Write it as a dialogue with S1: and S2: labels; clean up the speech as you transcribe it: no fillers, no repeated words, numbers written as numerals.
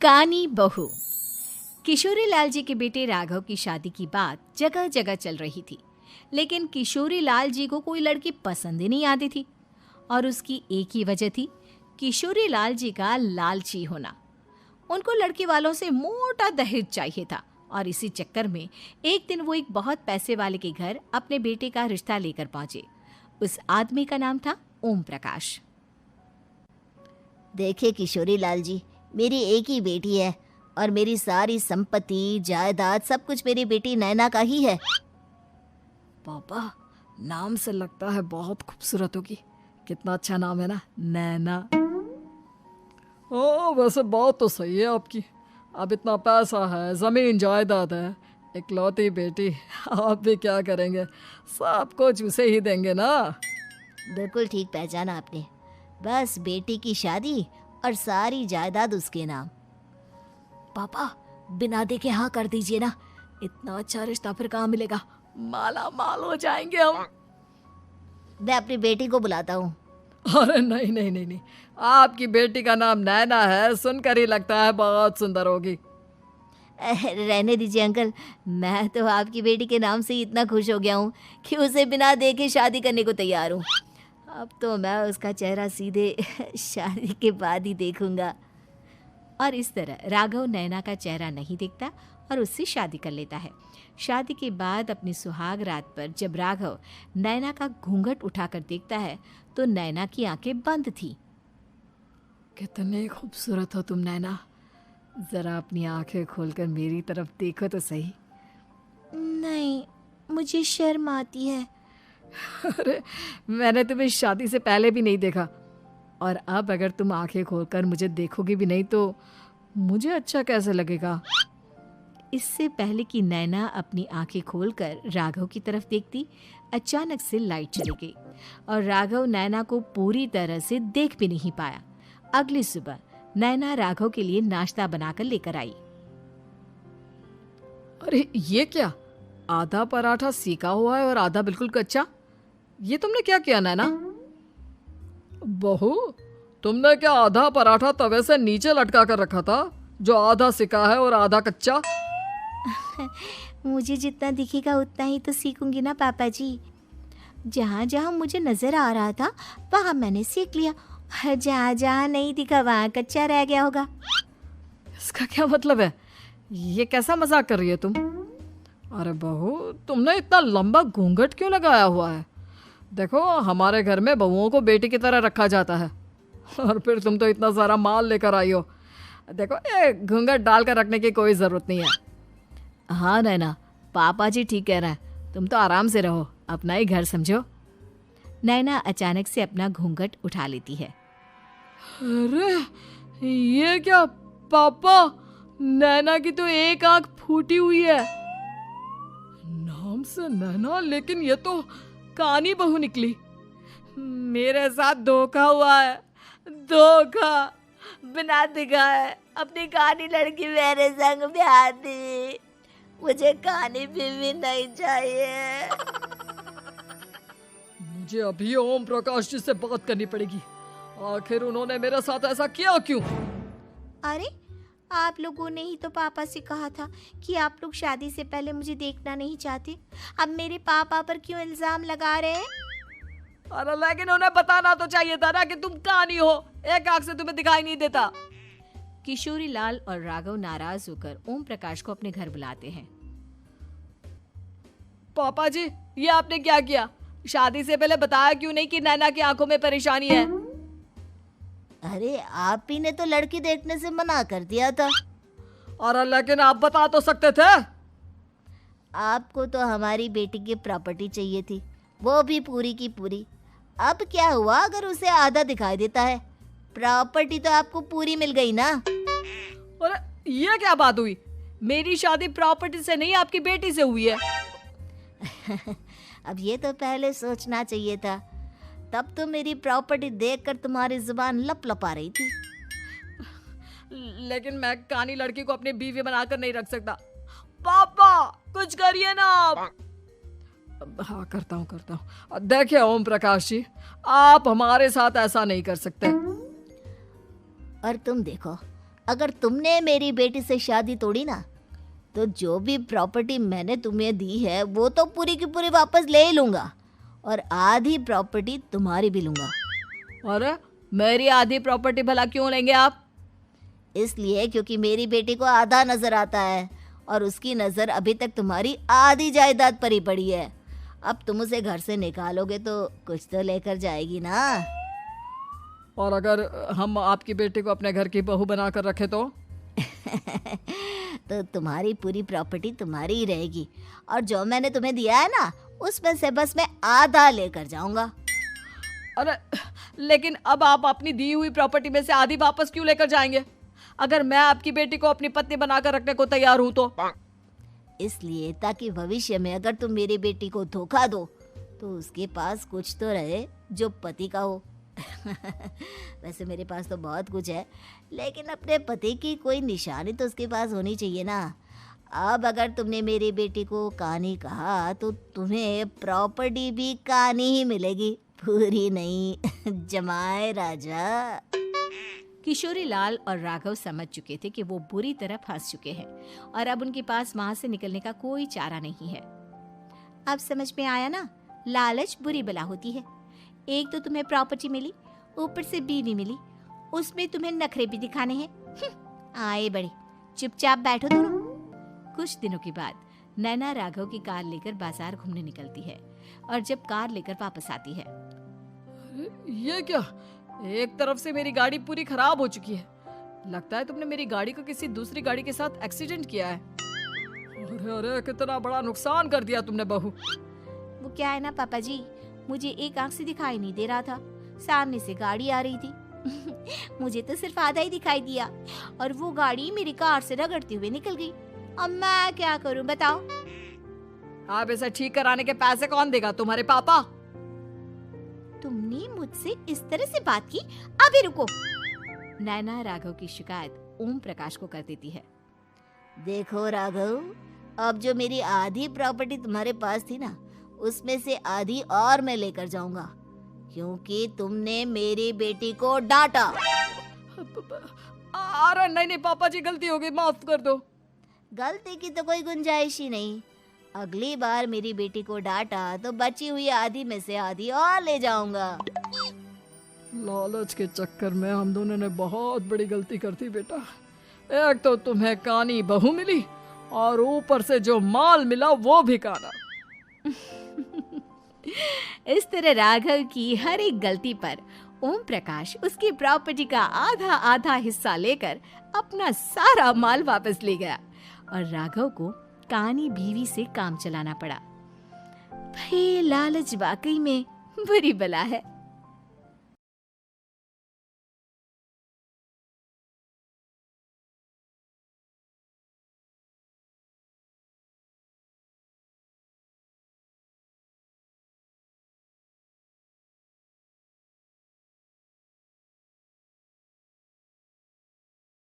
S1: कानी बहू। किशोरी लाल जी के बेटे राघव की शादी की बात जगह जगह चल रही थी, लेकिन किशोरी लाल जी को कोई लड़की पसंद ही नहीं आती थी। और उसकी एक ही वजह थी, किशोरी लाल जी का लालची होना। उनको लड़की वालों से मोटा दहेज चाहिए था और इसी चक्कर में एक दिन वो एक बहुत पैसे वाले के घर अपने बेटे का रिश्ता लेकर पहुंचे। उस आदमी का नाम था ओम प्रकाश।
S2: देखिए किशोरी लाल जी, मेरी एक ही बेटी है और मेरी सारी संपत्ति जायदाद सब कुछ मेरी बेटी नैना का ही है।
S3: पापा, नाम से लगता है बहुत खूबसूरत होगी। कितना अच्छा नाम है ना, नैना। ओ, वैसे बात तो सही है आपकी। अब इतना पैसा है, जमीन जायदाद है, इकलौती बेटी, आप भी क्या करेंगे? सब कुछ उसे ही देंगे ना।
S2: बिल्कुल ठीक पहचाना आपने। बस बेटी की शादी और सारी जायदाद उसके नाम।
S3: पापा, बिना देखे हाँ कर दीजिए ना। इतना अच्छा रिश्ता फिर कहाँ मिलेगा? माला माल हो जाएंगे हम।
S2: मैं अपनी बेटी को बुलाता हूँ।
S3: अरे नहीं नहीं नहीं नहीं, आपकी बेटी का नाम नैना है, सुनकर ही लगता है बहुत सुंदर होगी।
S2: रहने दीजिए अंकल, मैं तो आपकी बेटी के नाम से ही इतना खुश हो गया हूँ कि उसे बिना देखे शादी करने को तैयार हूँ। अब तो मैं उसका चेहरा सीधे शादी के बाद ही देखूंगा।
S1: और इस तरह राघव नैना का चेहरा नहीं देखता और उससे शादी कर लेता है। शादी के बाद अपनी सुहाग रात पर जब राघव नैना का घूंघट उठाकर देखता है तो नैना की आंखें बंद थी।
S3: कितने खूबसूरत हो तुम नैना, जरा अपनी आंखें खोलकर मेरी तरफ देखो तो सही।
S2: नहीं, मुझे शर्म आती है।
S3: अरे, मैंने तुम्हें शादी से पहले भी नहीं देखा, और अब अगर तुम आंखें खोलकर मुझे देखोगी भी नहीं तो मुझे अच्छा कैसे लगेगा?
S1: इससे पहले कि नैना अपनी आंखें खोलकर राघव की तरफ देखती, अचानक से लाइट चली गई और राघव नैना को पूरी तरह से देख भी नहीं पाया। अगली सुबह नैना राघव के लिए नाश्ता बनाकर लेकर आई।
S3: अरे ये क्या, आधा पराठा सेका हुआ है और आधा बिल्कुल कच्चा। ये तुमने क्या किया नैना? बहू, तुमने क्या आधा पराठा तवे से नीचे लटका कर रखा था, जो आधा सेका है और आधा कच्चा?
S2: मुझे जितना दिखेगा उतना ही तो सीखूंगी ना पापा जी। जहाँ जहाँ मुझे नजर आ रहा था वहाँ मैंने सीख लिया, जहाँ जहाँ नहीं दिखा वहाँ कच्चा रह गया होगा।
S3: इसका क्या मतलब है? ये कैसा मजाक कर रही है तुम? अरे बहू, तुमने इतना लंबा घूंघट क्यों लगाया हुआ है? देखो, हमारे घर में बहुओं को बेटी की तरह रखा जाता है, और फिर तुम तो इतना सारा माल लेकर आई हो। देखो, ये घूंघट डालकर रखने की कोई ज़रूरत नहीं है।
S1: हाँ नैना, पापा जी ठीक कह रहे हैं, तुम तो आराम से रहो, अपना ही घर समझो। नैना अचानक से अपना घूंघट उठा लेती है।
S3: अरे ये क्या पापा, नैना की तो एक आंख फूटी हुई है। नाम से नैना, लेकिन ये तो कानी बहू निकली। मेरे साथ धोखा हुआ है, धोखा।
S2: बिना दिखाए अपनी कानी लड़की मेरे संग ब्याह दी। मुझे कानी बीवी नहीं चाहिए।
S3: मुझे अभी ओम प्रकाश जी से बात करनी पड़ेगी। आखिर उन्होंने मेरे साथ ऐसा किया क्यों?
S2: अरे, आप लोगों ने ही तो पापा से कहा था कि आप लोग शादी से पहले मुझे देखना नहीं चाहते। अब मेरे पापा पर क्यों इल्जाम लगा रहे हैं?
S3: अरे लेकिन उन्हें बताना तो चाहिए था ना कि तुम कानी हो, एक आंख से तुम्हें दिखाई नहीं देता।
S1: किशोरी लाल और राघव नाराज होकर ओम प्रकाश को अपने घर बुलाते हैं।
S3: पापा जी, ये आपने क्या किया? शादी से पहले बताया क्यों नहीं कि नैना की आंखों में परेशानी है?
S2: अरे, आप ही ने तो लड़की देखने से मना कर दिया था।
S3: अरे लेकिन आप बता तो सकते थे।
S2: आपको तो हमारी बेटी की प्रॉपर्टी चाहिए थी, वो भी पूरी की पूरी। अब क्या हुआ अगर उसे आधा दिखाई देता है? प्रॉपर्टी तो आपको पूरी मिल गई ना।
S3: अरे ये क्या बात हुई? मेरी शादी प्रॉपर्टी से नहीं, आपकी बेटी से हुई है।
S2: अब ये तो पहले सोचना चाहिए था, तब तो मेरी प्रॉपर्टी देखकर तुम्हारी जुबान लप लपा रही थी।
S3: लेकिन मैं कानी लड़की को अपनी बीवी बनाकर नहीं रख सकता। पापा, कुछ करिए ना आप। हाँ, करता हूँ। देखिए ओम प्रकाश जी, आप हमारे साथ ऐसा नहीं कर सकते।
S2: और तुम देखो, अगर तुमने मेरी बेटी से शादी तोड़ी ना, तो जो भी प्रॉपर्टी मैंने तुम्हें दी है वो तो पूरी की पूरी वापस ले ही लूँगा, और आधी प्रॉपर्टी तुम्हारी भी लूँगा।
S3: अरे मेरी आधी प्रॉपर्टी भला क्यों लेंगे आप?
S2: इसलिए क्योंकि मेरी बेटी को आधा नज़र आता है और उसकी नज़र अभी तक तुम्हारी आधी जायदाद पर ही पड़ी है। अब तुम उसे घर से निकालोगे तो कुछ तो लेकर जाएगी ना।
S3: और अगर हम आपकी बेटी को अपने घर की बहू बना कर रखे तो?
S2: तो तुम्हारी पूरी प्रॉपर्टी तुम्हारी ही रहेगी, और जो मैंने तुम्हें दिया है ना, उसमें से बस मैं आधा लेकर जाऊंगा।
S3: अरे लेकिन अब आप अपनी दी हुई प्रॉपर्टी में से आधी वापस क्यों लेकर जाएंगे? अगर मैं आपकी बेटी को अपनी पत्नी बनाकर रखने को तैयार हूं तो?
S2: इसलिए ताकि भविष्य में अगर तुम मेरी बेटी को धोखा दो तो उसके पास कुछ तो रहे जो पति का हो। वैसे मेरे पास तो बहुत कुछ है, लेकिन अपने पति की कोई निशानी तो उसके पास होनी चाहिए ना। अब अगर तुमने मेरी बेटी को कानी कहा तो तुम्हें प्रॉपर्टी भी कानी ही मिलेगी, पूरी नहीं। जमाए राजा।
S1: किशोरी लाल और राघव समझ चुके थे कि वो बुरी तरह फंस चुके हैं और अब उनके पास वहां से निकलने का कोई चारा नहीं है। अब समझ में आया ना, लालच बुरी बला होती है। एक तो तुम्हें प्रॉपर्टी मिली, ऊपर से बीवी मिली, उसमें तुम्हें नखरे भी दिखाने हैं। आए बड़े, चुपचाप बैठो दोनों। कुछ दिनों के बाद नैना राघव की कार लेकर बाजार घूमने निकलती है और जब कार लेकर वापस आती है,
S3: ये क्या? एक तरफ से मेरी गाड़ी पूरी खराब हो चुकी है। लगता है तुमने मेरी गाड़ी को किसी दूसरी गाड़ी के साथ एक्सीडेंट किया है। अरे अरे कितना बड़ा नुकसान कर दिया तुमने बहू।
S1: वो क्या है ना पापा जी, मुझे एक आंख से दिखाई नहीं दे रहा था, सामने से गाड़ी आ रही थी। मुझे तो सिर्फ आधा ही दिखाई दिया और वो गाड़ी मेरी कार से रगड़ते हुए निकल गई। अब मैं क्या करूं बताओ?
S3: आप इसे ठीक कराने के पैसे कौन देगा? तुम्हारे पापा।
S1: तुमने मुझसे इस तरह से बात की? अभी रुको। नैना राघव की शिकायत ओम प्रकाश को कर देती है।
S2: देखो राघव, अब जो मेरी आधी प्रॉपर्टी तुम्हारे पास थी ना, उसमें से आधी और मैं लेकर जाऊंगा, क्योंकि तुमने मेरी बेटी को डांटा।
S3: अरे नहीं नहीं पापा जी, गलती हो गई, माफ कर दो।
S2: गलती की तो कोई गुंजाइश ही नहीं। अगली बार मेरी बेटी को डांटा तो बची हुई आधी में से आधी और ले जाऊंगा।
S3: लालच के चक्कर में हम दोनों ने बहुत बड़ी गलती कर दी बेटा। एक तो तुम्हें कानी बहू मिली और ऊपर से जो माल मिला वो भी काना।
S1: इस तरह राघव की हर एक गलती पर ओम प्रकाश उसकी प्रॉपर्टी का आधा आधा हिस्सा लेकर अपना सारा माल वापस ले गया और राघव को कानी बीवी से काम चलाना पड़ा। भाई लालच वाकई में बुरी बला है।